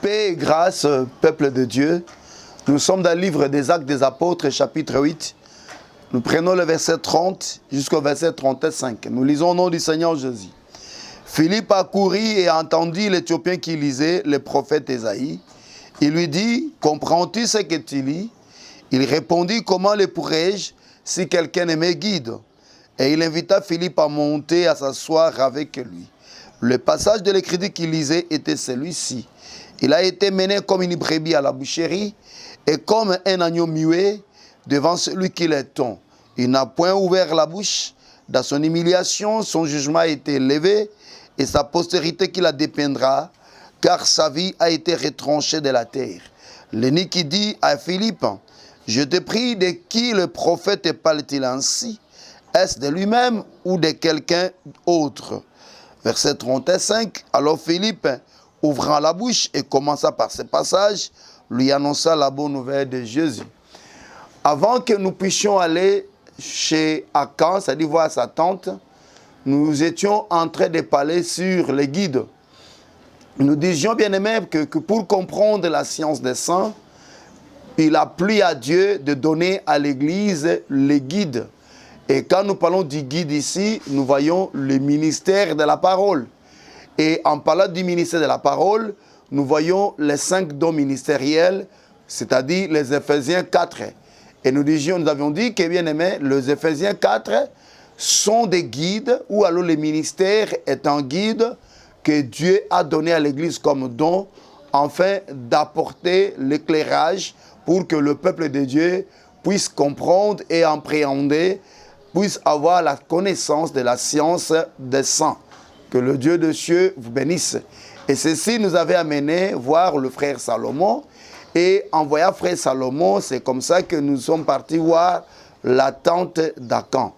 Paix et grâce, peuple de Dieu. Nous sommes dans le livre des Actes des Apôtres, chapitre 8. Nous prenons le verset 30 jusqu'au verset 35. Nous lisons au nom du Seigneur Jésus. Philippe accourit et entendit l'Éthiopien qui lisait le prophète Ésaïe. Il lui dit, « Comprends-tu ce que tu lis ?» Il répondit, « Comment le pourrais-je si quelqu'un ne me guide ?» Et il invita Philippe à monter, à s'asseoir avec lui. Le passage de l'Écriture qu'il lisait était celui-ci. Il a été mené comme une brebis à la boucherie et comme un agneau muet devant celui qui le tond. Il n'a point ouvert la bouche. Dans son humiliation, son jugement a été élevé et sa postérité qui la dépeindra, car sa vie a été retranchée de la terre. L'eunuque qui dit à Philippe, « Je te prie, de qui le prophète parle-t-il ainsi? Est-ce de lui-même ou de quelqu'un autre ?» Verset 35, alors Philippe, ouvrant la bouche et commença par ce passage, lui annonça la bonne nouvelle de Jésus. Avant que nous puissions aller chez Akan, c'est-à-dire voir sa tante, nous étions en train de parler sur les guides. Nous disions bien aimé que pour comprendre la science des saints, il a plu à Dieu de donner à l'Église les guides. Et quand nous parlons du guide ici, nous voyons le ministère de la parole. Et en parlant du ministère de la parole, nous voyons les 5 dons ministériels, c'est-à-dire les Éphésiens 4. Et nous avions dit que, bien aimé, les Éphésiens 4 sont des guides, ou alors le ministère est un guide que Dieu a donné à l'Église comme don, afin d'apporter l'éclairage pour que le peuple de Dieu puisse comprendre et appréhender, puisse avoir la connaissance de la science des saints. Que le Dieu de cieux vous bénisse. Et ceci nous avait amené voir le frère Salomon. Et en voyant frère Salomon, c'est comme ça que nous sommes partis voir la tante d'Akan.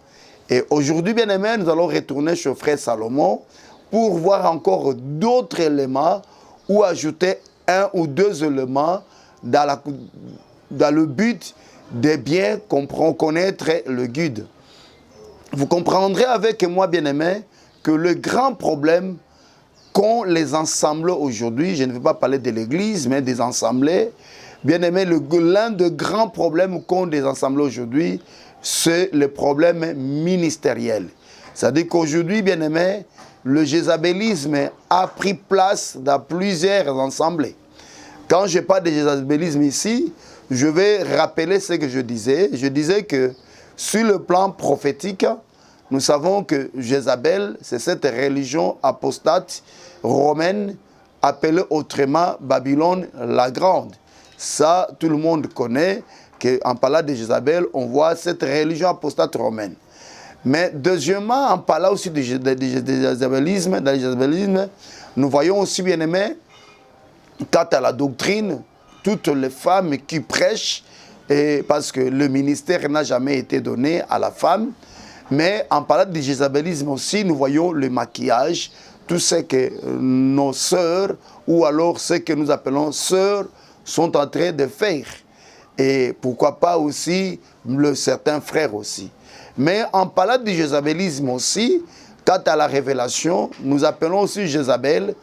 Et aujourd'hui, bien aimé, nous allons retourner chez frère Salomon pour voir encore d'autres éléments ou ajouter 1 ou 2 éléments dans le but de bien connaître le guide. Vous comprendrez avec moi, bien aimé, que le grand problème qu'ont les assemblées aujourd'hui, je ne vais pas parler de l'Église, mais des assemblées, bien aimé, l'un des grands problèmes qu'ont des assemblées aujourd'hui, c'est le problème ministériel. C'est-à-dire qu'aujourd'hui, bien aimé, le jézabélisme a pris place dans plusieurs assemblées. Quand je parle de jézabélisme ici, je vais rappeler ce que je disais. Je disais que sur le plan prophétique, nous savons que Jézabel, c'est cette religion apostate romaine appelée autrement Babylone la Grande. Ça, tout le monde connaît qu'en parlant de Jézabel, on voit cette religion apostate romaine. Mais deuxièmement, en parlant aussi du jézabélisme, dans le jézabélisme, nous voyons aussi, bien aimé, quant à la doctrine, toutes les femmes qui prêchent, et parce que le ministère n'a jamais été donné à la femme. Mais en parlant du jézabélisme aussi, nous voyons le maquillage, tout ce que nos sœurs, ou alors ce que nous appelons sœurs, sont en train de faire. Et pourquoi pas aussi certains frères aussi. Mais en parlant du jézabélisme aussi, quant à la révélation, nous appelons aussi Jézabel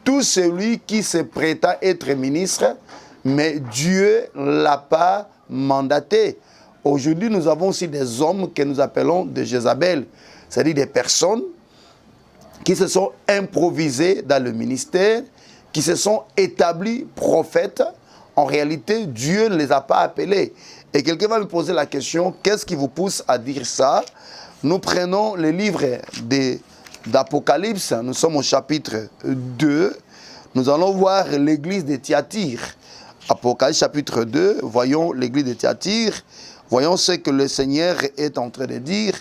tout celui qui se prétend être ministre, mais Dieu ne l'a pas mandaté. Aujourd'hui, nous avons aussi des hommes que nous appelons des Jézabel, c'est-à-dire des personnes qui se sont improvisées dans le ministère, qui se sont établis prophètes. En réalité, Dieu ne les a pas appelés. Et quelqu'un va me poser la question, qu'est-ce qui vous pousse à dire ça? Nous prenons le livre d'Apocalypse, nous sommes au chapitre 2, nous allons voir l'église de Thyatire. Apocalypse chapitre 2, voyons l'église de Thyatire. Voyons ce que le Seigneur est en train de dire.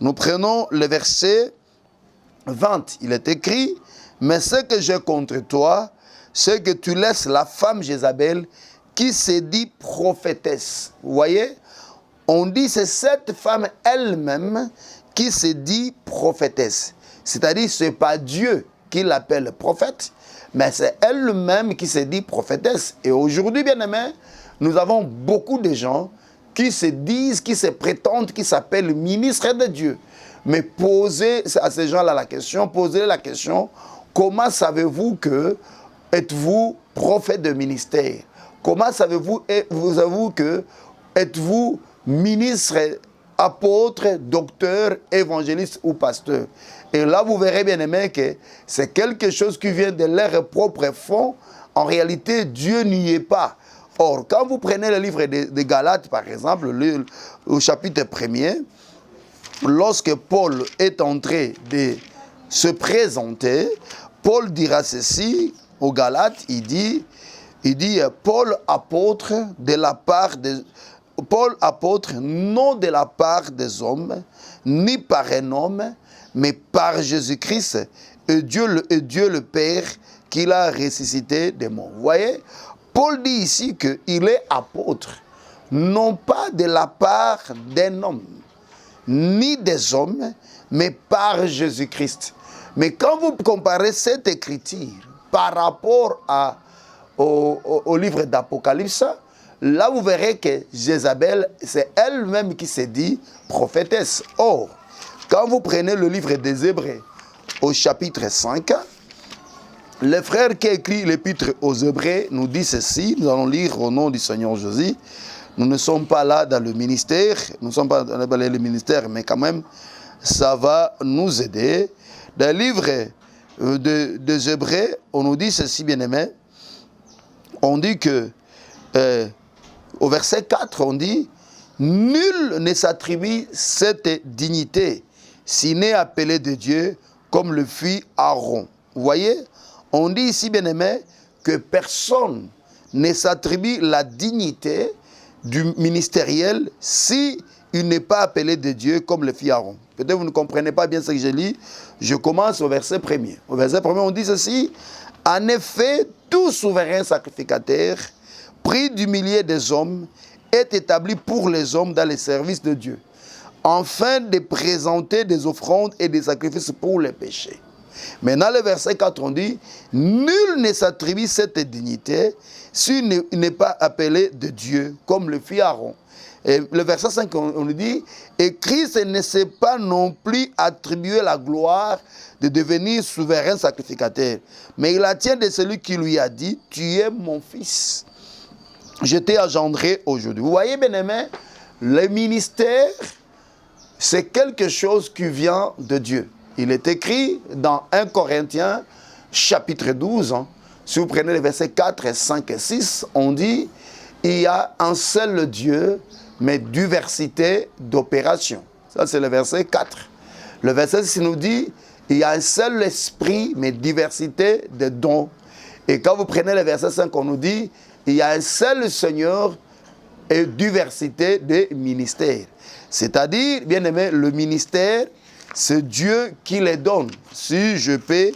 Nous prenons le verset 20. Il est écrit, « Mais ce que j'ai contre toi, c'est que tu laisses la femme Jézabel qui se dit prophétesse. » Vous voyez? On dit c'est cette femme elle-même qui se dit prophétesse. C'est-à-dire ce n'est pas Dieu qui l'appelle prophète, mais c'est elle-même qui se dit prophétesse. Et aujourd'hui, bien aimé, nous avons beaucoup de gens qui se disent, qui se prétendent, qui s'appellent ministres de Dieu. Mais posez à ces gens-là la question, posez la question, comment savez-vous que êtes-vous prophète de ministère. Comment savez-vous, vous que êtes-vous ministre, apôtre, docteur, évangéliste ou pasteur? Et là, vous verrez bien aimé que c'est quelque chose qui vient de leur propre fond. En réalité, Dieu n'y est pas. Or, quand vous prenez le livre de Galates, par exemple, au chapitre 1er, lorsque Paul est en train de se présenter, Paul dira ceci aux Galates, il dit Paul apôtre de la part de Paul apôtre non de la part des hommes, ni par un homme, mais par Jésus-Christ et Dieu le Père qui l'a ressuscité des morts. Vous voyez, Paul dit ici qu'il est apôtre, non pas de la part d'un homme, ni des hommes, mais par Jésus-Christ. Mais quand vous comparez cette écriture par rapport au livre d'Apocalypse, là vous verrez que Jézabel, c'est elle-même qui s'est dit prophétesse. Or, quand vous prenez le livre des Hébreux au chapitre 5, le frère qui a écrit l'épître aux Hébreux nous dit ceci, nous allons lire au nom du Seigneur Jésus. Nous ne sommes pas là dans le ministère, nous ne sommes pas dans le ministère, mais quand même, ça va nous aider. Dans le livre des Hébreux, on nous dit ceci, bien-aimé. On dit que, au verset 4, on dit « Nul ne s'attribue cette dignité, s'il n'est appelé de Dieu, comme le fit Aaron. » Vous voyez, on dit ici, bien-aimé, que personne ne s'attribue la dignité du ministériel si il n'est pas appelé de Dieu comme le fit Aaron. Peut-être vous ne comprenez pas bien ce que je lis. Je commence au verset 1er. Au verset 1er, on dit ceci. En effet, tout souverain sacrificateur, pris du milieu des hommes, est établi pour les hommes dans les services de Dieu, afin de présenter des offrandes et des sacrifices pour les péchés. Maintenant, le verset 4, on dit, nul ne s'attribue cette dignité s'il n'est pas appelé de Dieu, comme le fit Aaron. Et le verset 5, on nous dit, et Christ ne s'est pas non plus attribué la gloire de devenir souverain sacrificateur, mais il la tient de celui qui lui a dit, tu es mon fils, je t'ai engendré aujourd'hui. Vous voyez, bien-aimé, le ministère, c'est quelque chose qui vient de Dieu. Il est écrit dans 1 Corinthiens, chapitre 12, si vous prenez les versets 4, 5 et 6, on dit, il y a un seul Dieu, mais diversité d'opérations. Ça, c'est le verset 4. Le verset 6 nous dit, il y a un seul esprit, mais diversité de dons. Et quand vous prenez le verset 5, on nous dit, il y a un seul Seigneur et diversité de ministères. C'est-à-dire, bien aimé, le ministère, c'est Dieu qui les donne. Si je peux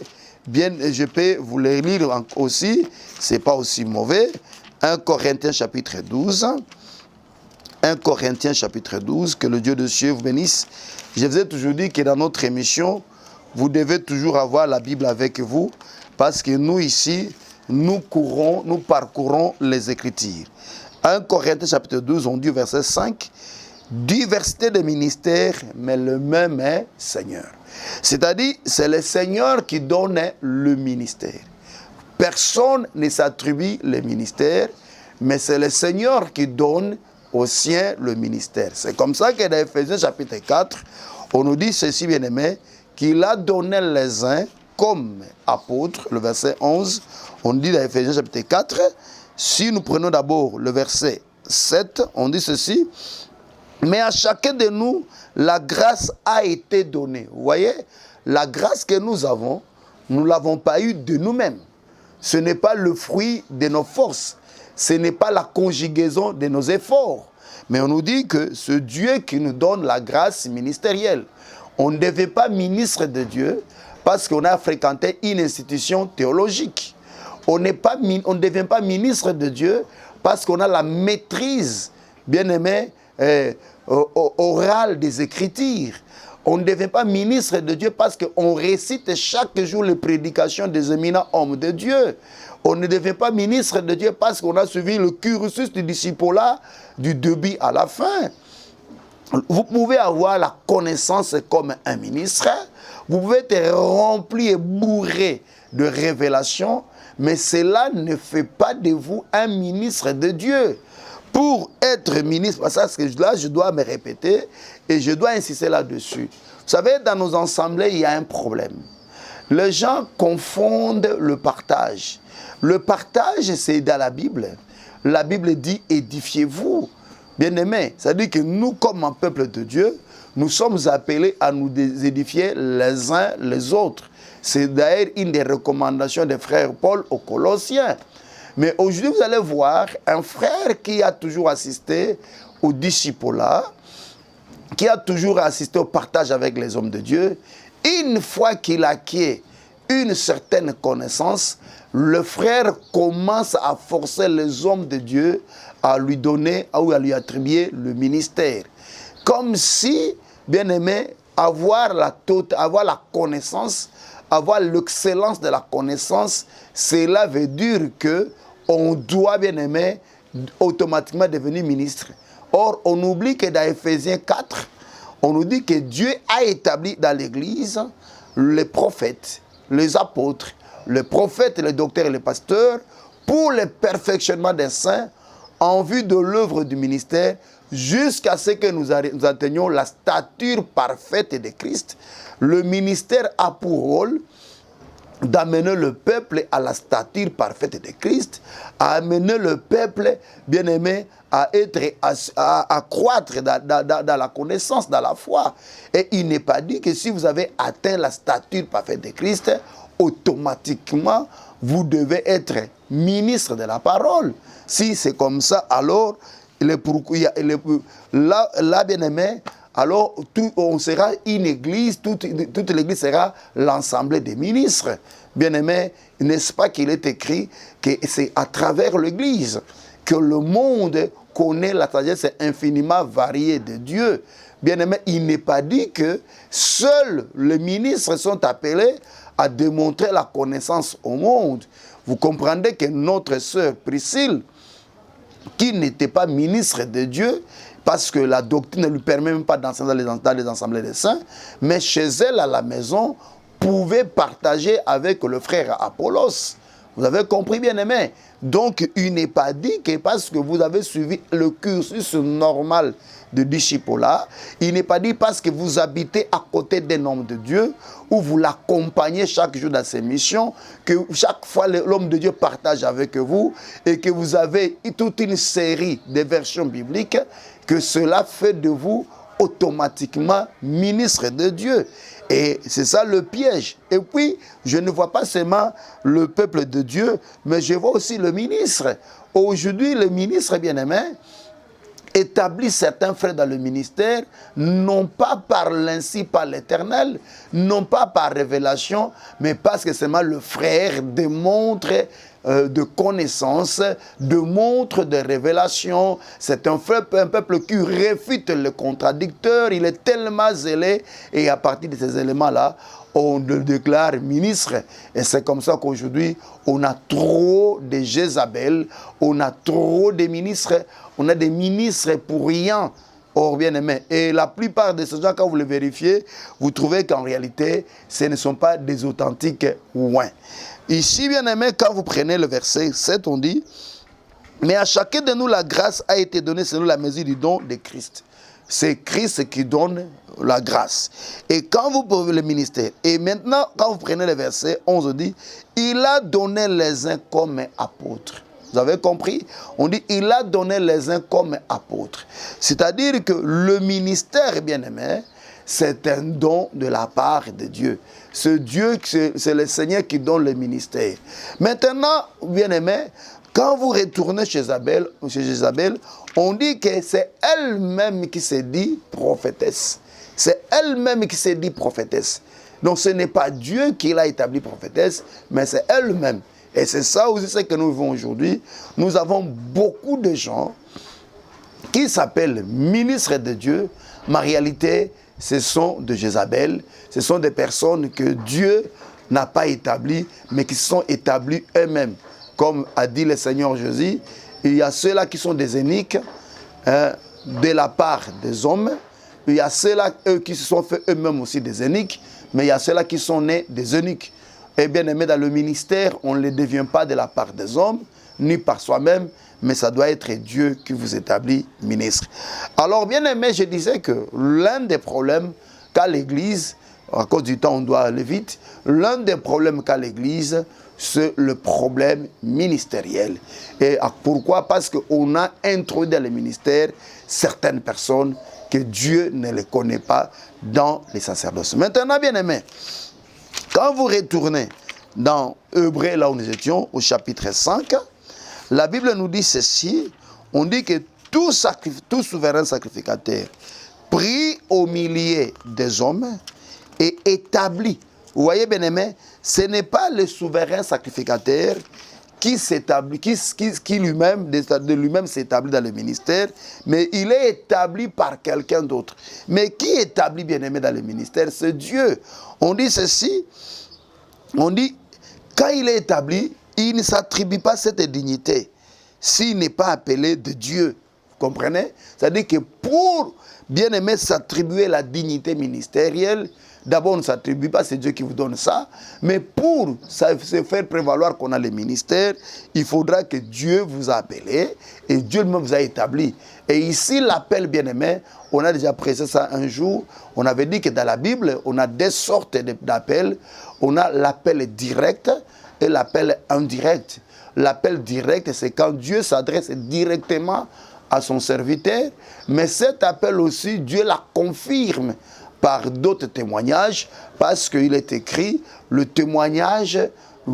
vous les lire aussi, ce n'est pas aussi mauvais. 1 Corinthiens chapitre 12. 1 Corinthiens chapitre 12, que le Dieu de cieux vous bénisse. Je vous ai toujours dit que dans notre émission, vous devez toujours avoir la Bible avec vous, parce que nous ici, nous parcourons les Écritures. 1 Corinthiens chapitre 12, on dit au verset 5, diversité de ministères, mais le même est Seigneur. C'est-à-dire, c'est le Seigneur qui donne le ministère. Personne ne s'attribue le ministère, mais c'est le Seigneur qui donne aux siens le ministère. C'est comme ça que dans Ephésiens chapitre 4, on nous dit ceci, bien-aimé, qu'il a donné les uns comme apôtres, le verset 11, on dit dans Ephésiens chapitre 4, si nous prenons d'abord le verset 7, on dit ceci, mais à chacun de nous, la grâce a été donnée. Vous voyez, la grâce que nous avons, nous ne l'avons pas eue de nous-mêmes. Ce n'est pas le fruit de nos forces. Ce n'est pas la conjugaison de nos efforts. Mais on nous dit que c'est Dieu qui nous donne la grâce ministérielle. On ne devient pas ministre de Dieu parce qu'on a fréquenté une institution théologique. On ne devient pas ministre de Dieu parce qu'on a la maîtrise, bien aimé, orale des Écritures. On ne devient pas ministre de Dieu parce qu'on récite chaque jour les prédications des éminents hommes de Dieu. On ne devient pas ministre de Dieu parce qu'on a suivi le cursus du discipulat du début à la fin. Vous pouvez avoir la connaissance comme un ministre, vous pouvez être rempli et bourré de révélations, Mais cela ne fait pas de vous un ministre de Dieu. Pour être ministre, parce que là, je dois me répéter et je dois insister là-dessus. Vous savez, dans nos assemblées, il y a un problème. Les gens confondent le partage. Le partage, c'est dans la Bible. La Bible dit « édifiez-vous ». Bien-aimés, c'est-à-dire que nous, comme un peuple de Dieu, nous sommes appelés à nous édifier les uns les autres. C'est d'ailleurs une des recommandations des frères Paul aux Colossiens. Mais aujourd'hui, vous allez voir un frère qui a toujours assisté au discipulat, qui a toujours assisté au partage avec les hommes de Dieu. Une fois qu'il acquiert une certaine connaissance, le frère commence à forcer les hommes de Dieu à lui donner ou à lui attribuer le ministère. Comme si, bien aimé, avoir la connaissance, avoir l'excellence de la connaissance, cela veut dire que on doit, bien aimé, automatiquement devenir ministre. Or, on oublie que dans Ephésiens 4, on nous dit que Dieu a établi dans l'Église les prophètes, les apôtres, les prophètes, les docteurs et les pasteurs pour le perfectionnement des saints en vue de l'œuvre du ministère jusqu'à ce que nous atteignions la stature parfaite de Christ. Le ministère a pour rôle d'amener le peuple à la stature parfaite de Christ, à amener le peuple, bien-aimé, à croître dans la connaissance, dans la foi. Et il n'est pas dit que si vous avez atteint la stature parfaite de Christ, automatiquement, vous devez être ministre de la parole. Si c'est comme ça, alors, là, bien-aimé, alors on sera une église, toute l'église sera l'ensemble des ministres. Bien-aimé, n'est-ce pas qu'il est écrit que c'est à travers l'église que le monde connaît la sagesse infiniment variée de Dieu. Bien-aimé, il n'est pas dit que seuls les ministres sont appelés à démontrer la connaissance au monde. Vous comprendrez que notre sœur Priscille, qui n'était pas ministre de Dieu, parce que la doctrine ne lui permet même pas d'enseigner dans les assemblées des saints, mais chez elle, à la maison, pouvait partager avec le frère Apollos. Vous avez compris, bien-aimé? Donc, il n'est pas dit que parce que vous avez suivi le cursus normal de discipulat, il n'est pas dit parce que vous habitez à côté d'un homme de Dieu, ou vous l'accompagnez chaque jour dans ses missions, que chaque fois l'homme de Dieu partage avec vous, et que vous avez toute une série de versions bibliques, que cela fait de vous automatiquement ministre de Dieu. Et c'est ça le piège. Et puis, je ne vois pas seulement le peuple de Dieu, mais je vois aussi le ministre. Aujourd'hui, le ministre bien-aimé établit certains frères dans le ministère, non pas par l'ainsi par l'Éternel, non pas par révélation, mais parce que seulement le frère démontre de connaissance, démontre de révélation. C'est un peuple qui réfute le contradicteur, il est tellement zélé, et à partir de ces éléments-là, on le déclare ministre. Et c'est comme ça qu'aujourd'hui, on a trop de Jézabel, on a trop de ministres, on a des ministres pour rien. Or, bien aimé, et la plupart de ces gens, quand vous les vérifiez, vous trouvez qu'en réalité, ce ne sont pas des authentiques ouins. Ici, bien aimé, quand vous prenez le verset 7, on dit « Mais à chacun de nous, la grâce a été donnée selon la mesure du don de Christ. » C'est Christ qui donne la grâce. Et quand vous prenez le ministère, et maintenant, quand vous prenez le verset 11, on dit « Il a donné les uns comme apôtres. » Vous avez compris? On dit « Il a donné les uns comme apôtres. » C'est-à-dire que le ministère, bien aimé, c'est un don de la part de Dieu. C'est Dieu, c'est le Seigneur qui donne le ministère. Maintenant, bien aimé, quand vous retournez chez Jézabel, on dit que c'est elle-même qui s'est dit prophétesse. C'est elle-même qui s'est dit prophétesse. Donc ce n'est pas Dieu qui l'a établi prophétesse, mais c'est elle-même. Et c'est ça aussi ce que nous vivons aujourd'hui. Nous avons beaucoup de gens qui s'appellent ministres de Dieu, mais en réalité, ce sont de Jézabel, ce sont des personnes que Dieu n'a pas établies, mais qui se sont établies eux-mêmes. Comme a dit le Seigneur Jésus, il y a ceux-là qui sont des eunuques de la part des hommes, il y a ceux-là qui se sont fait eux-mêmes aussi des eunuques, mais il y a ceux-là qui sont nés des eunuques. Et bien aimé, dans le ministère, on ne le devient pas de la part des hommes, ni par soi-même, mais ça doit être Dieu qui vous établit ministre. Alors bien aimé, je disais que l'un des problèmes qu'a l'Église, à cause du temps on doit aller vite, l'un des problèmes qu'a l'Église, c'est le problème ministériel. Et pourquoi? Parce qu'on a introduit dans le ministère certaines personnes que Dieu ne les connaît pas dans les sacerdoces. Maintenant, bien aimé, quand vous retournez dans Hébreux, là où nous étions, au chapitre 5, la Bible nous dit ceci, on dit que tout souverain sacrificateur pris au milieu des hommes et établi. Vous voyez, bien aimé, ce n'est pas le souverain sacrificateur qui s'établit, qui lui-même, de lui-même s'établit dans le ministère, mais il est établi par quelqu'un d'autre. Mais qui établit, bien aimé, dans le ministère? C'est Dieu. On dit ceci, on dit, quand il est établi, il ne s'attribue pas cette dignité s'il n'est pas appelé de Dieu. Vous comprenez? C'est-à-dire que pour, bien aimé, s'attribuer la dignité ministérielle, d'abord, on ne s'attribue pas, c'est Dieu qui vous donne ça. Mais pour se faire prévaloir qu'on a le ministère, il faudra que Dieu vous a appelé et Dieu lui-même vous a établi. Et ici, l'appel bien-aimé, on a déjà prêché ça un jour. On avait dit que dans la Bible, on a deux sortes d'appels. On a l'appel direct et l'appel indirect. L'appel direct, c'est quand Dieu s'adresse directement à son serviteur. Mais cet appel aussi, Dieu la confirme par d'autres témoignages, parce qu'il est écrit, le témoignage,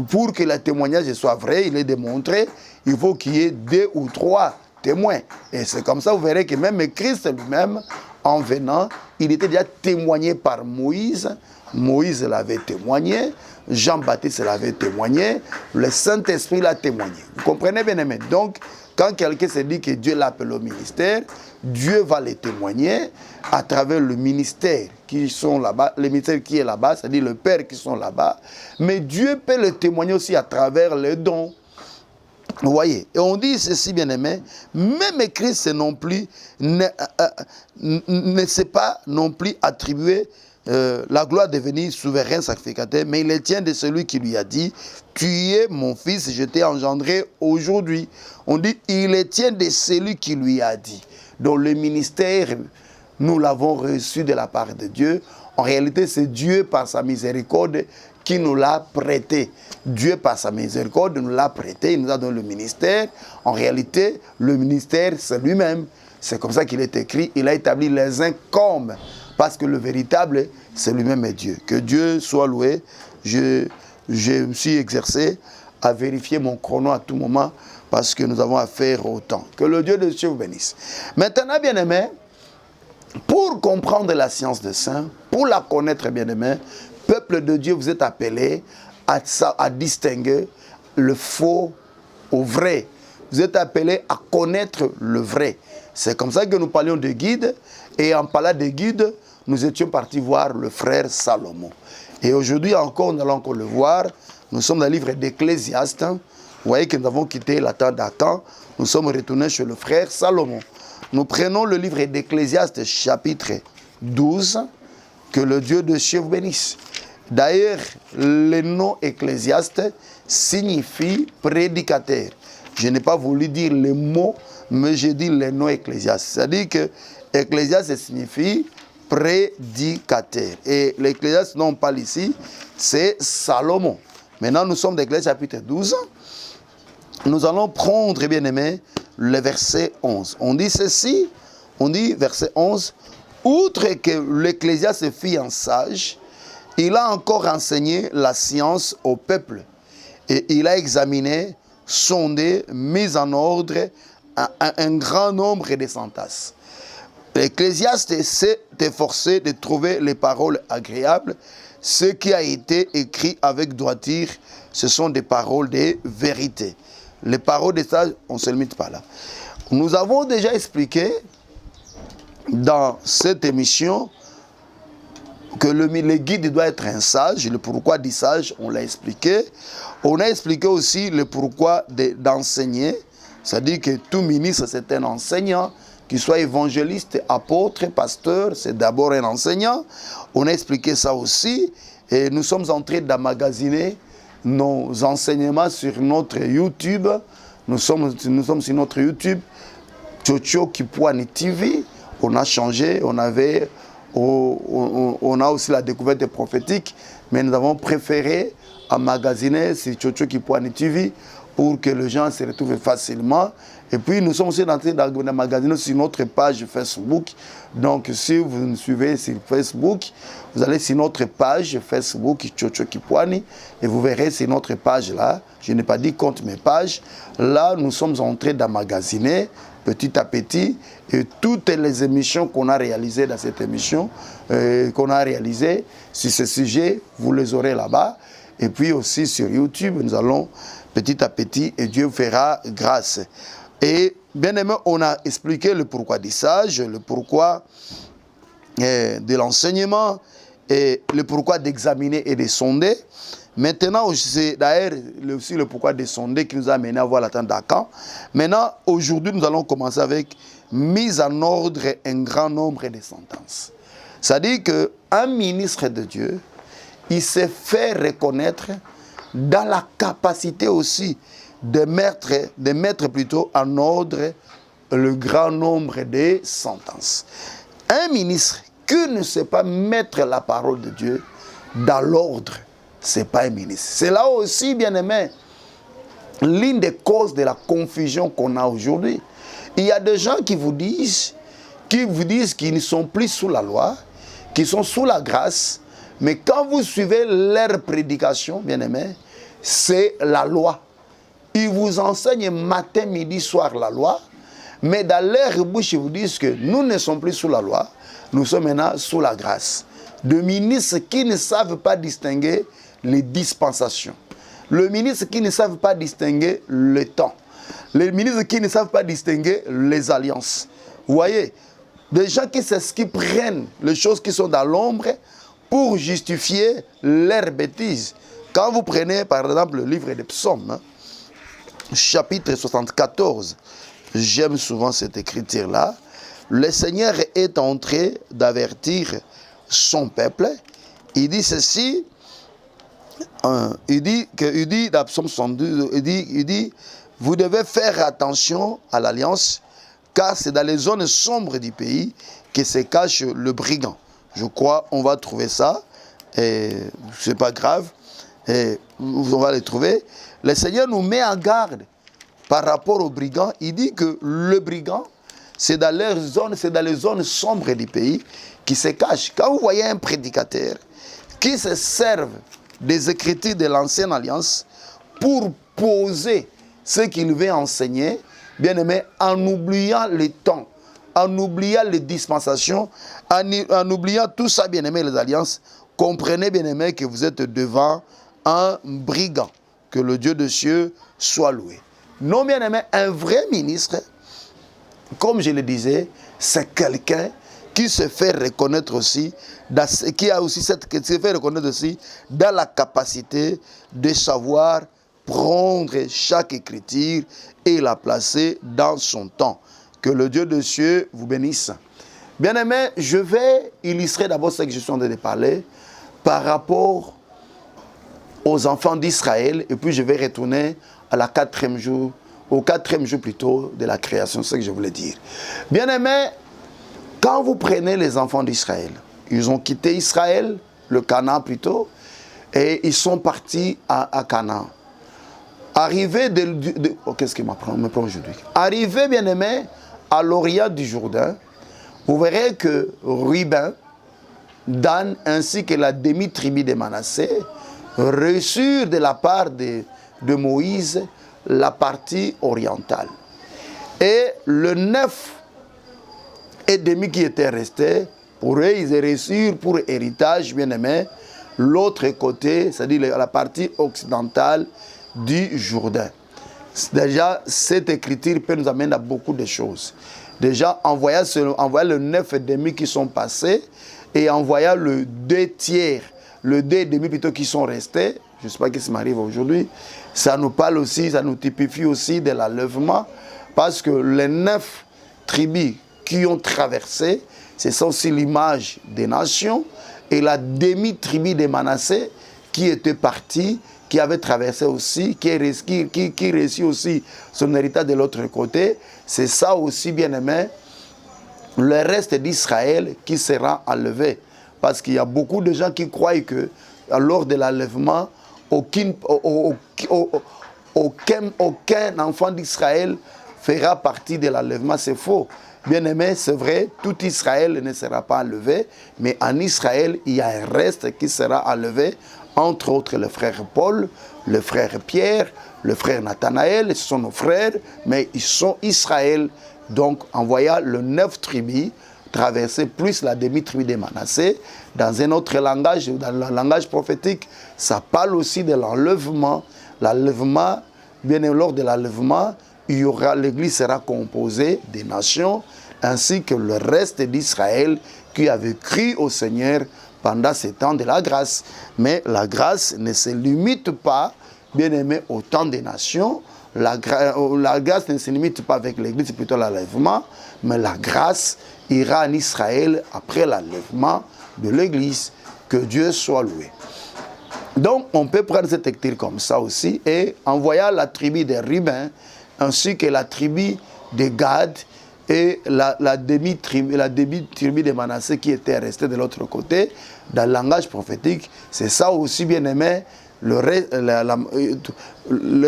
pour que le témoignage soit vrai, il est démontré, il faut qu'il y ait 2 ou 3 témoins. Et c'est comme ça, vous verrez que même Christ lui-même, en venant, il était déjà témoigné par Moïse. Moïse l'avait témoigné, Jean-Baptiste l'avait témoigné, le Saint-Esprit l'a témoigné. Vous comprenez bien aimé? Donc, quand quelqu'un se dit que Dieu l'appelle au ministère, Dieu va les témoigner à travers le ministère qui sont là-bas, le ministère qui est là-bas, c'est-à-dire le Père qui sont là-bas. Mais Dieu peut le témoigner aussi à travers les dons. Vous voyez, et on dit ceci, bien aimé, même Christ non plus ne s'est pas non plus attribué la gloire de devenir souverain sacrificateur, mais il le tient de celui qui lui a dit, tu es mon fils, je t'ai engendré aujourd'hui. On dit, il le tient de celui qui lui a dit. Donc le ministère, nous l'avons reçu de la part de Dieu. En réalité, c'est Dieu par sa miséricorde qui nous l'a prêté. Dieu par sa miséricorde nous l'a prêté, il nous a donné le ministère. En réalité, le ministère, c'est lui-même. C'est comme ça qu'il est écrit, il a établi les uns comme, parce que le véritable, c'est lui-même Dieu. Que Dieu soit loué. Je me suis exercé à vérifier mon chrono à tout moment, parce que nous avons affaire au temps. Que le Dieu de Dieu vous bénisse. Maintenant, bien-aimés, pour comprendre la science des saints, pour la connaître, bien-aimés, peuple de Dieu, vous êtes appelés à distinguer le faux au vrai. Vous êtes appelés à connaître le vrai. C'est comme ça que nous parlions de guide. Et en parlant de guide, nous étions partis voir le frère Salomon. Et aujourd'hui encore, nous allons encore le voir. Nous sommes dans le livre d'Ecclésiaste. Vous voyez que nous avons quitté la terre d'Acan. Nous sommes retournés chez le frère Salomon. Nous prenons le livre d'Ecclésiaste, chapitre 12. Que le Dieu de Dieu vous bénisse. D'ailleurs, le nom Ecclésiaste signifie prédicateur. Je n'ai pas voulu dire le mot, mais j'ai dit le nom Ecclésiaste. C'est-à-dire que Ecclésiaste signifie prédicateur. Et l'Ecclésiaste dont on parle ici, c'est Salomon. Maintenant, nous sommes dans l'Ecclésiaste chapitre 12. Nous allons prendre, bien aimé, le verset 11. On dit ceci, on dit, verset 11, « Outre que l'Ecclésiaste fut un sage, il a encore enseigné la science au peuple. Et il a examiné, sondé, mis en ordre un grand nombre de sentences. » L'Ecclésiaste s'est efforcé de trouver les paroles agréables. Ce qui a été écrit avec droiture, ce sont des paroles de vérité. Les paroles des sages, on ne se limite pas là. Nous avons déjà expliqué dans cette émission que le guide doit être un sage. Le pourquoi du sage, on l'a expliqué. On a expliqué aussi le pourquoi d'enseigner. C'est-à-dire que tout ministre, c'est un enseignant. Qu'il soit évangéliste, apôtre, pasteur, c'est d'abord un enseignant. On a expliqué ça aussi. Et nous sommes en train d'emmagasiner nos enseignements sur notre YouTube. Nous sommes sur notre YouTube, Tchotcho Kipwani TV. On a changé, on a aussi la découverte prophétique, mais nous avons préféré emmagasiner sur Tchotcho Kipwani TV pour que les gens se retrouvent facilement. Et puis nous sommes aussi en train d'emmagasiner sur notre page Facebook. Donc si vous nous suivez sur Facebook, vous allez sur notre page Facebook Tchotcho Kipwani et vous verrez sur notre page là, je n'ai pas dit contre mes pages, là nous sommes en train d'emmagasiner petit à petit et toutes les émissions qu'on a réalisées dans cette émission, qu'on a réalisées sur ce sujet, vous les aurez là-bas. Et puis aussi sur YouTube, nous allons petit à petit et Dieu fera grâce. Et bien aimé, on a expliqué le pourquoi du sage, le pourquoi de l'enseignement et le pourquoi d'examiner et de sonder. Maintenant, c'est d'ailleurs aussi le pourquoi de sonder qui nous a amené à voir la tente d'Akan. Maintenant, aujourd'hui, nous allons commencer avec mise en ordre un grand nombre de sentences. C'est-à-dire qu'un ministre de Dieu, il s'est fait reconnaître dans la capacité aussi de mettre plutôt en ordre le grand nombre de sentences. Un ministre qui ne sait pas mettre la parole de Dieu dans l'ordre, ce n'est pas un ministre. C'est là aussi, bien aimé, l'une des causes de la confusion qu'on a aujourd'hui. Il y a des gens qui vous disent qu'ils ne sont plus sous la loi, qu'ils sont sous la grâce, mais quand vous suivez leur prédication, bien aimé, c'est la loi. Ils vous enseignent matin, midi, soir la loi, mais dans leur bouche, ils vous disent que nous ne sommes plus sous la loi, nous sommes maintenant sous la grâce. De ministres qui ne savent pas distinguer les dispensations. Le ministre qui ne savent pas distinguer le temps. Les ministres qui ne savent pas distinguer les alliances. Vous voyez, des gens qui prennent les choses qui sont dans l'ombre pour justifier leurs bêtises. Quand vous prenez par exemple le livre des psaumes, chapitre 74, j'aime souvent cette écriture-là. Le Seigneur est en train d'avertir son peuple. Il dit ceci, il dit dans Psaume 72, il dit, vous devez faire attention à l'alliance, car c'est dans les zones sombres du pays que se cache le brigand. Je crois on va trouver ça, et c'est pas grave, et on va les trouver. Le Seigneur nous met en garde par rapport au brigand. Il dit que le brigand, c'est dans les zones sombres du pays qui se cache. Quand vous voyez un prédicateur qui se serve des écritures de l'ancienne alliance pour poser ce qu'il veut enseigner, bien aimé, en oubliant le temps, en oubliant les dispensations, en oubliant tout ça, bien aimé, les alliances, comprenez, bien aimé, que vous êtes devant un brigand. Que le Dieu de cieux soit loué. Non, bien aimé, un vrai ministre, comme je le disais, c'est quelqu'un qui se fait reconnaître aussi, qui se fait reconnaître aussi dans la capacité de savoir prendre chaque écriture et la placer dans son temps. Que le Dieu de cieux vous bénisse. Bien aimé, je vais illustrer d'abord ce que je suis en train de parler par rapport aux enfants d'Israël, et puis je vais retourner à au quatrième jour plutôt de la création, c'est ce que je voulais dire. Bien aimé, quand vous prenez les enfants d'Israël, ils ont quitté Israël, le Canaan plutôt, et ils sont partis à Canaan. Arrivé qu'est-ce qui me prend aujourd'hui? Arrivé, bien aimé, à l'orient du Jourdain, vous verrez que Ruben, Dan, ainsi que la demi-tribu de Manassé, reçurent de la part de Moïse la partie orientale. Et le 9,5 qui était resté, pour eux, ils reçurent pour héritage, bien aimé, l'autre côté, c'est-à-dire la partie occidentale du Jourdain. Déjà, cette écriture peut nous amener à beaucoup de choses. Déjà, en voyant le 9,5 qui sont passés, et en voyant le 2 tiers, le 2,5 plutôt qui sont restés, je ne sais pas ce qui m'arrive aujourd'hui, ça nous parle aussi, ça nous typifie aussi de l'enlèvement, parce que les 9 tribus qui ont traversé, c'est aussi l'image des nations, et la demi-tribu de Manassé qui était partie, qui avait traversé aussi, qui réussit aussi son héritage de l'autre côté, c'est ça aussi, bien-aimé, le reste d'Israël qui sera enlevé. Parce qu'il y a beaucoup de gens qui croient que lors de l'enlèvement, aucun enfant d'Israël fera partie de l'enlèvement. C'est faux. Bien-aimé, c'est vrai, tout Israël ne sera pas enlevé, mais en Israël, il y a un reste qui sera enlevé, entre autres le frère Paul, le frère Pierre, le frère Nathanaël, ce sont nos frères, mais ils sont Israël. Donc, en voyant le 9 tribus traverser plus la demi-tribu de Manassé, dans un autre langage, dans le langage prophétique, ça parle aussi de l'enlèvement. L'enlèvement, bien lors de l'enlèvement, l'Église sera composée des nations, ainsi que le reste d'Israël qui avait cru au Seigneur pendant ces temps de la grâce. Mais la grâce ne se limite pas, bien aimé, au temps des nations. La grâce ne se limite pas avec l'Église, c'est plutôt l'enlèvement, mais la grâce ira en Israël après l'enlèvement de l'Église. Que Dieu soit loué. Donc, on peut prendre cette lecture comme ça aussi, et en voyant la tribu des Ruben, ainsi que la tribu de Gad, et la demi-tribu de Manassé qui était restée de l'autre côté, dans le langage prophétique, c'est ça aussi, bien aimé, le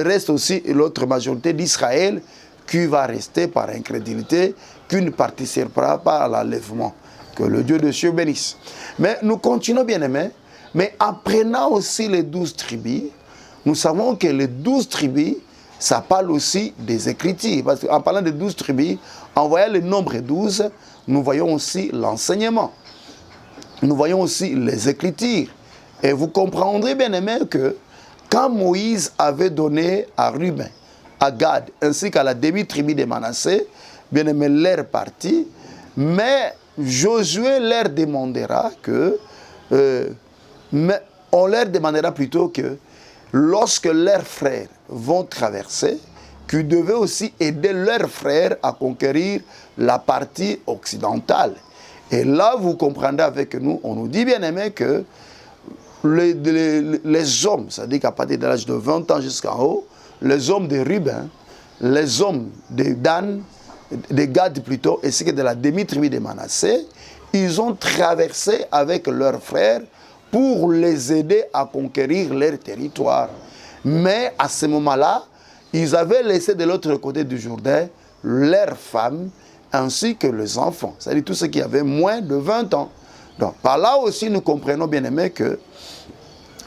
reste aussi, l'autre majorité d'Israël, qui va rester par incrédulité, qui ne participera pas à l'enlèvement. Que le Dieu de cieux bénisse. Mais nous continuons, bien aimés, mais apprenant aussi les 12 tribus, nous savons que les 12 tribus, ça parle aussi des Écritures. Parce qu'en parlant des 12 tribus, en voyant le nombre 12, nous voyons aussi l'enseignement. Nous voyons aussi les Écritures. Et vous comprendrez, bien aimé, que quand Moïse avait donné à Ruben, à Gad, ainsi qu'à la demi-tribu de Manassé, bien aimé, leur partie, mais Josué leur demandera que, mais on leur demandera plutôt que lorsque leurs frères vont traverser, qu'ils devaient aussi aider leurs frères à conquérir la partie occidentale. Et là, vous comprendrez avec nous, on nous dit bien aimé que les hommes, c'est-à-dire qu'à partir de l'âge de 20 ans jusqu'en haut, les hommes de Ruben, les hommes de Dan, de Gad plutôt, ainsi que de la demi-tribu de Manassé, ils ont traversé avec leurs frères pour les aider à conquérir leur territoire. Mais à ce moment-là, ils avaient laissé de l'autre côté du Jourdain leurs femmes ainsi que les enfants, c'est-à-dire tous ceux qui avaient moins de 20 ans. Donc par là aussi, nous comprenons bien aimé que,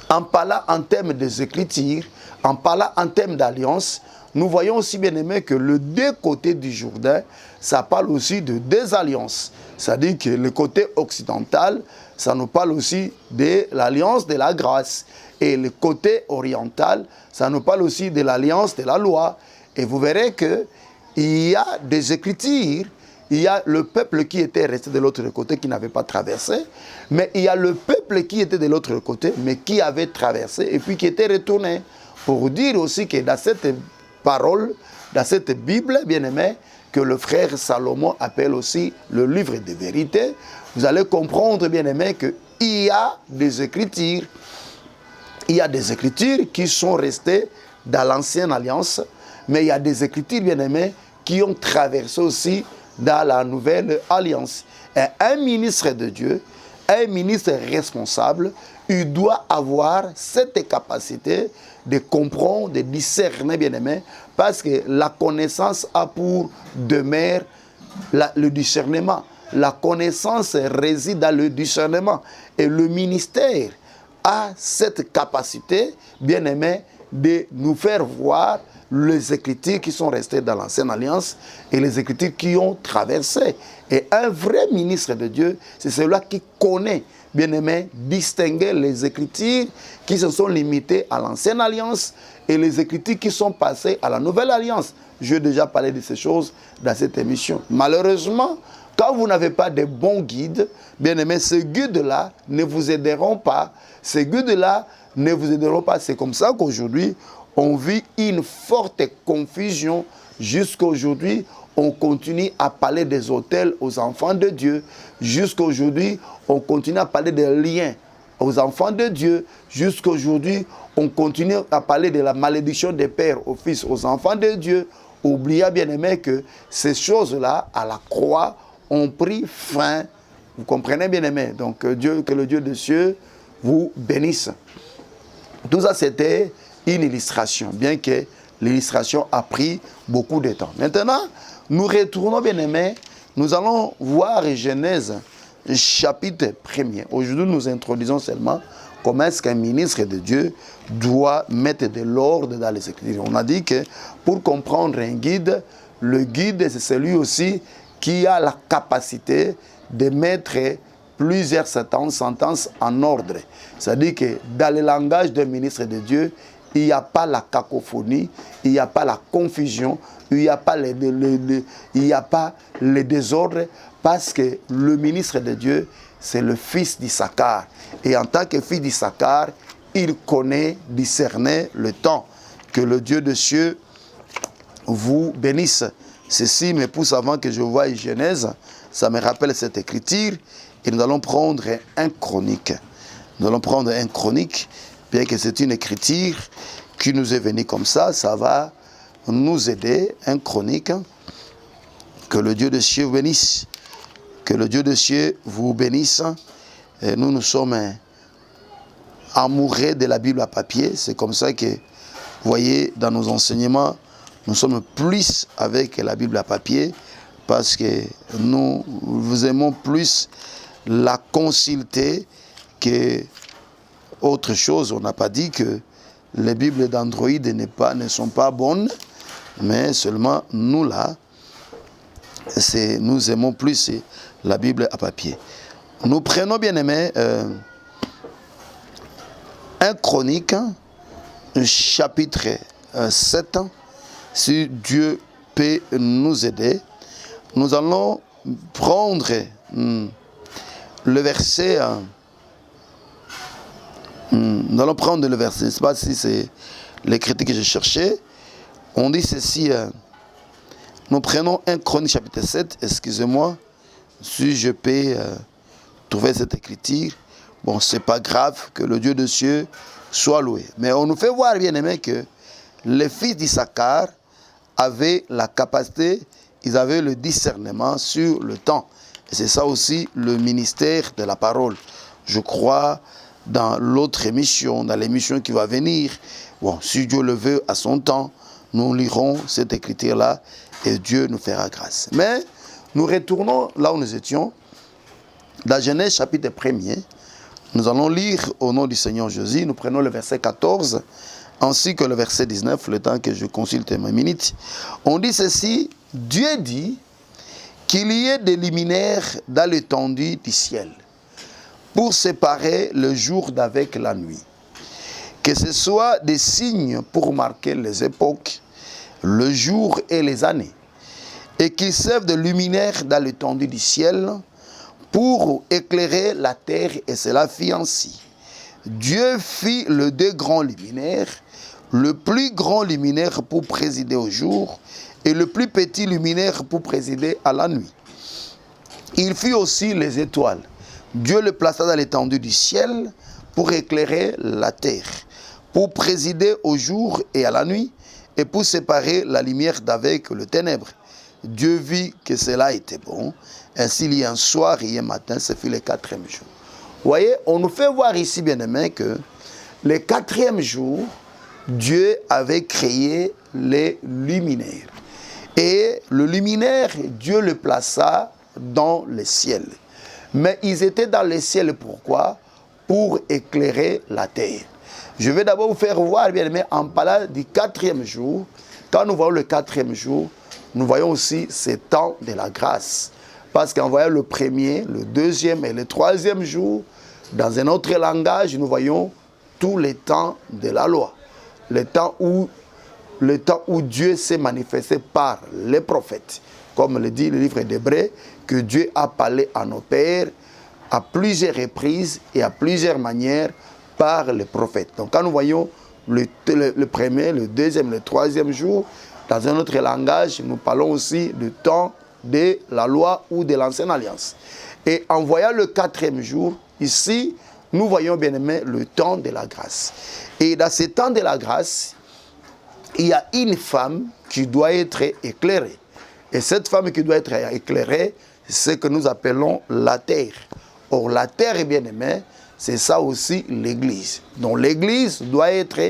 en parlant en termes des Écritures, en parlant en termes d'alliance, nous voyons aussi bien aimé que le deux côtés du Jourdain, ça parle aussi de deux alliances. C'est-à-dire que le côté occidental, ça nous parle aussi de l'alliance de la grâce. Et le côté oriental, ça nous parle aussi de l'alliance de la loi. Et vous verrez qu'il y a des Écritures, il y a le peuple qui était resté de l'autre côté, qui n'avait pas traversé, mais il y a le peuple qui était de l'autre côté, mais qui avait traversé et puis qui était retourné. Pour dire aussi que dans cette parole, dans cette Bible, bien aimé, que le frère Salomon appelle aussi le livre de vérité, vous allez comprendre, bien aimé, qu'il y a des Écritures. Il y a des Écritures qui sont restées dans l'ancienne alliance, mais il y a des Écritures, bien aimés, qui ont traversé aussi dans la nouvelle alliance. Et un ministre de Dieu, un ministre responsable, il doit avoir cette capacité de comprendre, de discerner, bien aimé, parce que la connaissance a pour demeure le discernement. La connaissance réside dans le discernement. Et le ministère a cette capacité, bien aimé, de nous faire voir les Écritures qui sont restées dans l'ancienne alliance et les Écritures qui ont traversé. Et un vrai ministre de Dieu, c'est celui-là qui connaît, bien aimé, distinguer les Écritures qui se sont limitées à l'ancienne alliance et les Écritures qui sont passées à la nouvelle alliance. J'ai déjà parlé de ces choses dans cette émission. Malheureusement, quand vous n'avez pas de bons guides, bien aimé, ces guides-là ne vous aideront pas. Ces guides-là ne vous aideront pas. C'est comme ça qu'aujourd'hui, on vit une forte confusion. Jusqu'aujourd'hui, on continue à parler des autels aux enfants de Dieu. Jusqu'aujourd'hui, on continue à parler des liens aux enfants de Dieu. Jusqu'à aujourd'hui, on continue à parler de la malédiction des pères aux fils, aux enfants de Dieu. Oubliez bien aimé que ces choses-là, à la croix, ont pris fin. Vous comprenez bien aimé. Donc que le Dieu des cieux vous bénisse. Tout ça, c'était une illustration, bien que l'illustration a pris beaucoup de temps. Maintenant, nous retournons bien aimé. Nous allons voir Genèse chapitre 1er. Aujourd'hui, nous introduisons seulement comment est-ce qu'un ministre de Dieu doit mettre de l'ordre dans les Écritures. On a dit que pour comprendre un guide, le guide, c'est celui aussi qui a la capacité de mettre plusieurs sentences en ordre. C'est-à-dire que dans le langage d'un ministre de Dieu, il n'y a pas la cacophonie, il n'y a pas la confusion, il n'y a pas le désordre, parce que le ministre de Dieu, c'est le fils d'Issachar. Et en tant que fils d'Issachar, il connaît, discerner le temps. Que le Dieu des cieux vous bénisse. Ceci me pousse avant que je voie Genèse. Ça me rappelle cette écriture. Et nous allons prendre un chronique. Nous allons prendre un chronique, bien que c'est une écriture qui nous est venue comme ça. Ça va nous aider. Un chronique. Que le Dieu des cieux vous bénisse. Que le Dieu des cieux vous bénisse. Et nous sommes amoureux de la Bible à papier. C'est comme ça que, vous voyez, dans nos enseignements, nous sommes plus avec la Bible à papier parce que nous aimons plus la consulter que autre chose. On n'a pas dit que les Bibles d'Android ne sont pas bonnes, mais seulement nous là, nous aimons plus la Bible à papier. Nous prenons bien aimé un chronique, chapitre 7, si Dieu peut nous aider. Nous allons prendre le verset, nous allons prendre le verset, je ne sais pas si c'est l'écriture que j'ai cherché. On dit ceci, nous prenons un chronique chapitre 7, excusez-moi, si je peux trouver cette écriture. Bon, c'est pas grave, que le Dieu des cieux soit loué. Mais on nous fait voir, bien aimé, que les fils d'Issachar avaient la capacité, ils avaient le discernement sur le temps. Et c'est ça aussi le ministère de la parole. Je crois dans l'autre émission, dans l'émission qui va venir, bon, si Dieu le veut à son temps, nous lirons cette écriture-là et Dieu nous fera grâce. Mais nous retournons là où nous étions, dans Genèse chapitre 1er. Nous allons lire au nom du Seigneur Jésus. Nous prenons le verset 14 ainsi que le verset 19, le temps que je consulte mes minutes. On dit ceci, Dieu dit qu'il y ait des luminaires dans l'étendue du ciel pour séparer le jour d'avec la nuit. Que ce soit des signes pour marquer les époques, le jour et les années. Et qu'ils servent de luminaires dans l'étendue du ciel pour éclairer la terre, et cela fit ainsi. Dieu fit les deux grands luminaires, le plus grand luminaire pour présider au jour, et le plus petit luminaire pour présider à la nuit. Il fit aussi les étoiles. Dieu les plaça dans l'étendue du ciel pour éclairer la terre, pour présider au jour et à la nuit, et pour séparer la lumière d'avec le ténèbre. Dieu vit que cela était bon. Ainsi, il y a un soir et un matin, ce fut le 4e jour. Vous voyez, on nous fait voir ici, bien aimé, que le 4e jour, Dieu avait créé les luminaires. Et le luminaire, Dieu le plaça dans le ciel. Mais ils étaient dans le ciel, pourquoi? Pour éclairer la terre. Je vais d'abord vous faire voir, bien aimé, en parlant du 4e jour. Quand nous voyons le 4e jour, nous voyons aussi ces temps de la grâce. Parce qu'en voyant le 1er, le 2e et le 3e jour, dans un autre langage, nous voyons tous les temps de la loi. Le temps où Dieu s'est manifesté par les prophètes. Comme le dit le livre d'Hébreux, que Dieu a parlé à nos pères à plusieurs reprises et à plusieurs manières par les prophètes. Donc quand nous voyons le 1er, le 2e, le 3e jour, dans un autre langage, nous parlons aussi du temps de la loi ou de l'ancienne alliance. Et en voyant le 4e jour, ici, nous voyons bien aimé le temps de la grâce. Et dans ce temps de la grâce, il y a une femme qui doit être éclairée. Et cette femme qui doit être éclairée, c'est ce que nous appelons la terre. Or, la terre, bien aimé, c'est ça aussi l'Église. Donc, l'Église doit être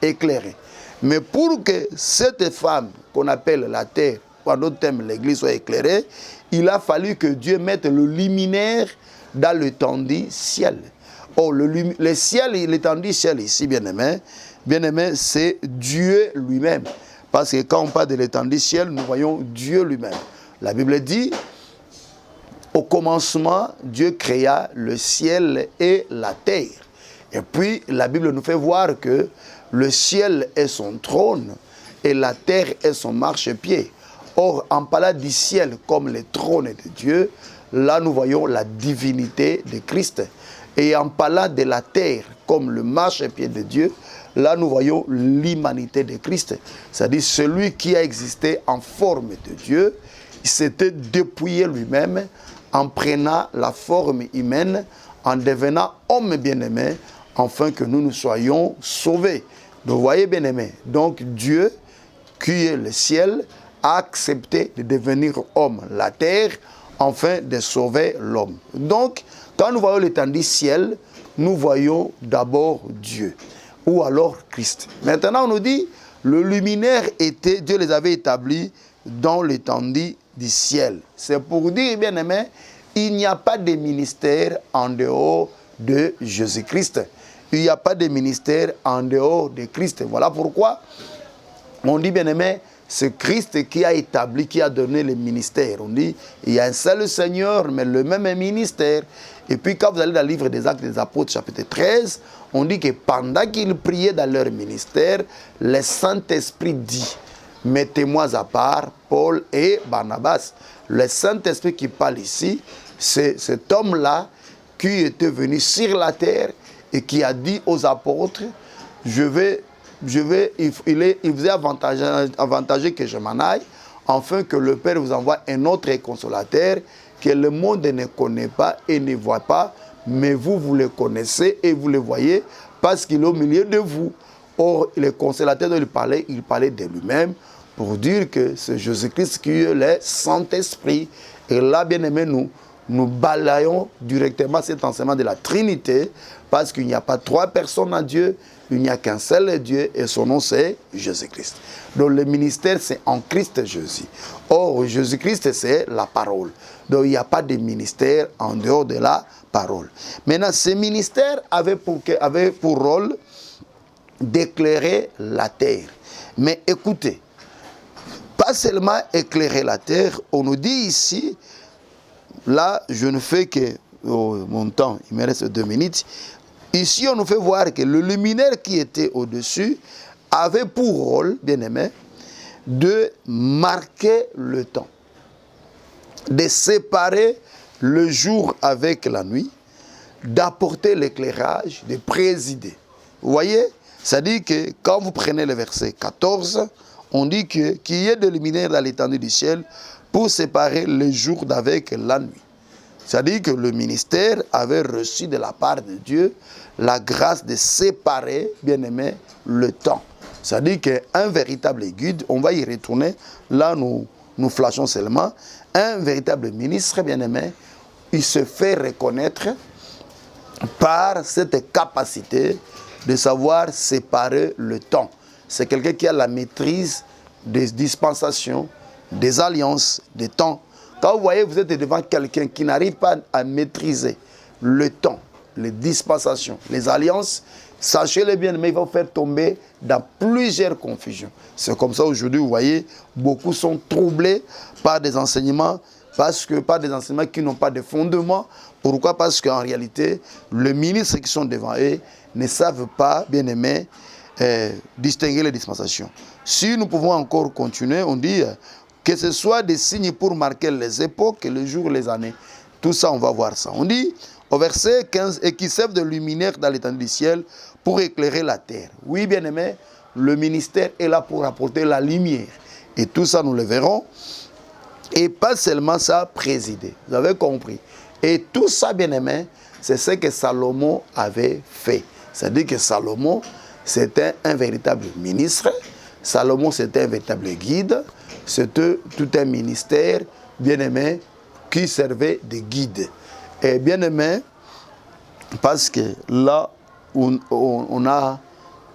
éclairée. Mais pour que cette femme qu'on appelle la terre, ou en d'autres termes, l'Église soit éclairée, il a fallu que Dieu mette le luminaire dans l'étendue ciel. Or, le ciel, l'étendue ciel ici, bien aimé, c'est Dieu lui-même. Parce que quand on parle de l'étendue ciel, nous voyons Dieu lui-même. La Bible dit, au commencement, Dieu créa le ciel et la terre. Et puis, la Bible nous fait voir que le ciel est son trône et la terre est son marchepied. Or, en parlant du ciel comme le trône de Dieu, là nous voyons la divinité de Christ. Et en parlant de la terre comme le marchepied de Dieu, là nous voyons l'humanité de Christ. C'est-à-dire celui qui a existé en forme de Dieu, il s'était dépouillé lui-même en prenant la forme humaine, en devenant homme bien-aimé, afin que nous soyons sauvés. Donc, vous voyez bien-aimé, donc Dieu, qui est le ciel, a accepté de devenir homme, la terre, afin de sauver l'homme. Donc, quand nous voyons l'étendue ciel, nous voyons d'abord Dieu, ou alors Christ. Maintenant, on nous dit, le luminaire était, Dieu les avait établis dans l'étendue du ciel. C'est pour dire, bien aimé, il n'y a pas de ministère en dehors de Jésus-Christ. Il n'y a pas de ministère en dehors de Christ. Voilà pourquoi on dit, bien aimé, c'est Christ qui a établi, qui a donné le ministère. On dit, il y a un seul Seigneur, mais le même ministère. Et puis quand vous allez dans le livre des Actes des Apôtres, chapitre 13, on dit que pendant qu'ils priaient dans leur ministère, le Saint-Esprit dit, mettez-moi à part Paul et Barnabas. Le Saint-Esprit qui parle ici, c'est cet homme-là qui était venu sur la terre et qui a dit aux apôtres, il vous est avantageux que je m'en aille, afin que le Père vous envoie un autre consolateur que le monde ne connaît pas et ne voit pas, mais vous le connaissez et vous le voyez parce qu'il est au milieu de vous. Or, le consolateur dont il parlait de lui-même pour dire que c'est Jésus-Christ qui est le Saint-Esprit. Et là, bien aimé, nous balayons directement cet enseignement de la Trinité parce qu'il n'y a pas trois personnes en Dieu, il n'y a qu'un seul Dieu et son nom c'est Jésus-Christ. Donc le ministère c'est en Christ Jésus. Or Jésus-Christ c'est la parole. Donc il n'y a pas de ministère en dehors de la parole. Maintenant ce ministère avait pour rôle d'éclairer la terre. Mais écoutez, pas seulement éclairer la terre, on nous dit ici, là je ne fais que, mon temps, il me reste 2 minutes, ici on nous fait voir que le luminaire qui était au-dessus avait pour rôle, bien aimé, de marquer le temps, de séparer le jour avec la nuit, d'apporter l'éclairage, de présider. Vous voyez, ça dit que quand vous prenez le verset 14, on dit qu'il y ait des luminaires dans l'étendue du ciel pour séparer le jour d'avec la nuit. C'est-à-dire que le ministère avait reçu de la part de Dieu la grâce de séparer, bien aimé, le temps. C'est-à-dire qu'un véritable guide, on va y retourner, là nous flashons seulement, un véritable ministre, bien aimé, il se fait reconnaître par cette capacité de savoir séparer le temps. C'est quelqu'un qui a la maîtrise des dispensations, des alliances, des temps. Quand vous voyez, vous êtes devant quelqu'un qui n'arrive pas à maîtriser le temps, les dispensations, les alliances, sachez-le bien, mais il va vous faire tomber dans plusieurs confusions. C'est comme ça aujourd'hui, vous voyez, beaucoup sont troublés par des enseignements, par des enseignements qui n'ont pas de fondement. Pourquoi? Parce qu'en réalité, les ministres qui sont devant eux ne savent pas, bien aimé, distinguer les dispensations. Si nous pouvons encore continuer, on dit que ce soit des signes pour marquer les époques, les jours, les années. Tout ça, on va voir ça. On dit au verset 15, et qui servent de luminaire dans l'étendue du ciel pour éclairer la terre. Oui, bien aimé, le ministère est là pour apporter la lumière. Et tout ça, nous le verrons. Et pas seulement ça, présider. Vous avez compris. Et tout ça, bien aimé, c'est ce que Salomon avait fait. C'est-à-dire que Salomon, c'était un véritable ministre. Salomon, c'était un véritable guide. C'était tout un ministère, bien aimé, qui servait de guide. Et bien aimé, parce que là, on a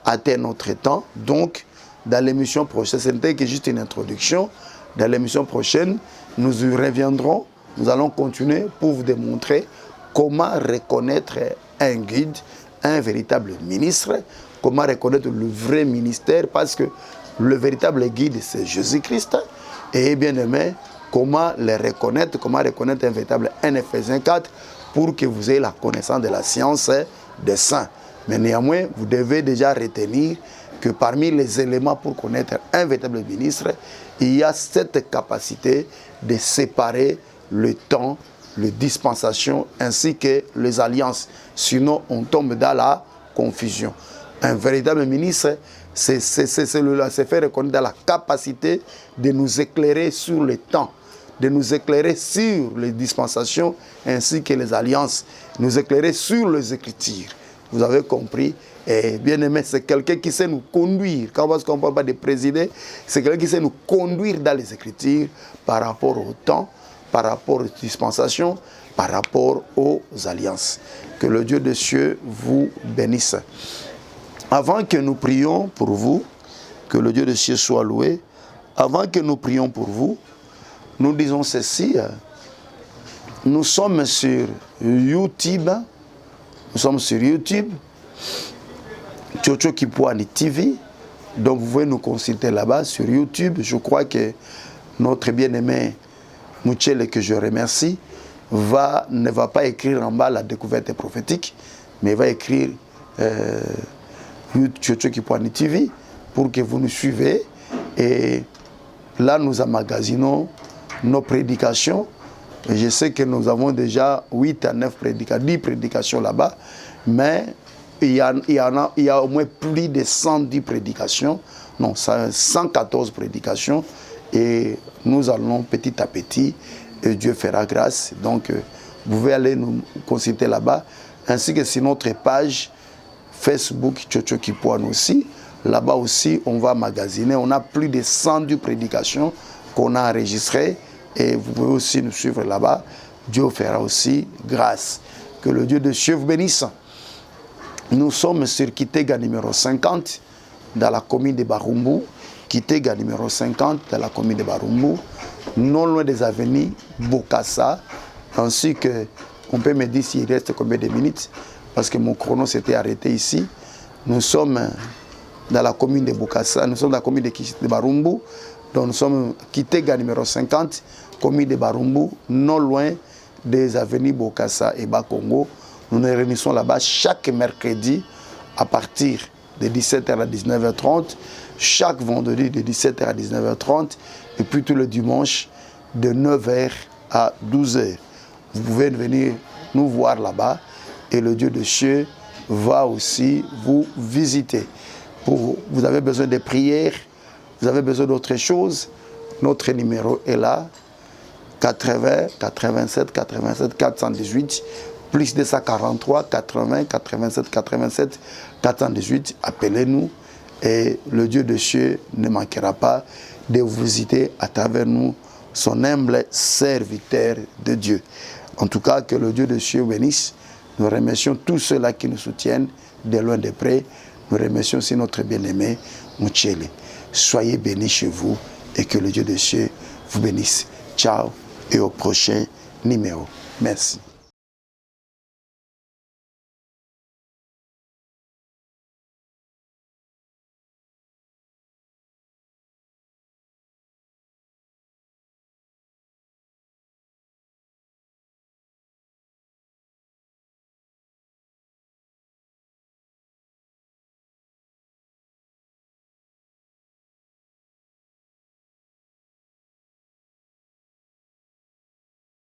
atteint notre temps. Donc, dans l'émission prochaine, ce n'était que juste une introduction. Dans l'émission prochaine, nous y reviendrons. Nous allons continuer pour vous démontrer comment reconnaître un guide, un véritable ministre, comment reconnaître le vrai ministère, parce que le véritable guide, c'est Jésus-Christ. Et bien aimé, comment le reconnaître, comment reconnaître un véritable 1 Éphésiens 4, pour que vous ayez la connaissance de la science des saints. Mais néanmoins, vous devez déjà retenir que parmi les éléments pour connaître un véritable ministre, il y a cette capacité de séparer le temps, les dispensations ainsi que les alliances. Sinon, on tombe dans la confusion. Un véritable ministre, c'est fait reconnaître dans la capacité de nous éclairer sur le temps, de nous éclairer sur les dispensations ainsi que les alliances, nous éclairer sur les Écritures. Vous avez compris? Et bien aimé, c'est quelqu'un qui sait nous conduire. Quand on ne parle pas de présider, c'est quelqu'un qui sait nous conduire dans les Écritures par rapport au temps, par rapport aux dispensations, par rapport aux alliances. Que le Dieu des cieux vous bénisse. Avant que nous prions pour vous, que le Dieu des cieux soit loué, avant que nous prions pour vous, nous disons ceci, nous sommes sur YouTube, Tchatcho Kipwani TV, donc vous pouvez nous consulter là-bas sur YouTube. Je crois que notre bien-aimé Mouchele, que je remercie, ne va pas écrire en bas la découverte prophétique, mais va écrire Tchatcho Kipwani TV pour que vous nous suivez. Et là, nous emmagasinons nos prédications. Et je sais que nous avons déjà 8 à 9 prédications, 10 prédications là-bas, mais il y a au moins plus de 110 prédications, non, 114 prédications, et nous allons petit à petit, et Dieu fera grâce. Donc, vous pouvez aller nous consulter là-bas, ainsi que sur notre page Facebook, Tchatcho Kipwani aussi. Là-bas aussi, on va magasiner. On a plus de 110 prédications qu'on a enregistrées. Et vous pouvez aussi nous suivre là-bas. Dieu fera aussi grâce. Que le Dieu de cieux vous bénisse. Nous sommes sur Kitega numéro 50, dans la commune de Barumbu. Kitega numéro 50, dans la commune de Barumbu. Non loin des avenues Bokassa. Ainsi que, on peut me dire s'il reste combien de minutes, parce que mon chrono s'était arrêté ici. Nous sommes dans la commune de Bokassa, nous sommes dans la commune de Barumbu. Donc nous sommes Kitega numéro 50, commune de Barumbu, non loin des avenues Bokassa et Bakongo. Nous nous réunissons là-bas chaque mercredi à partir de 17h à 19h30, chaque vendredi de 17h à 19h30 et puis tout le dimanche de 9h à 12h. Vous pouvez venir nous voir là-bas et le Dieu de cieux va aussi vous visiter. Vous avez besoin de prières, vous avez besoin d'autre chose, notre numéro est là, 80 87 87 418, plus 243 80 87 87 418. Appelez-nous et le Dieu de cieux ne manquera pas de vous visiter à travers nous, son humble serviteur de Dieu. En tout cas, que le Dieu de cieux bénisse. Nous remercions tous ceux-là qui nous soutiennent de loin de près. Nous remercions aussi notre bien-aimé Mouchele. Soyez bénis chez vous et que le Dieu des cieux vous bénisse. Ciao et au prochain numéro. Merci.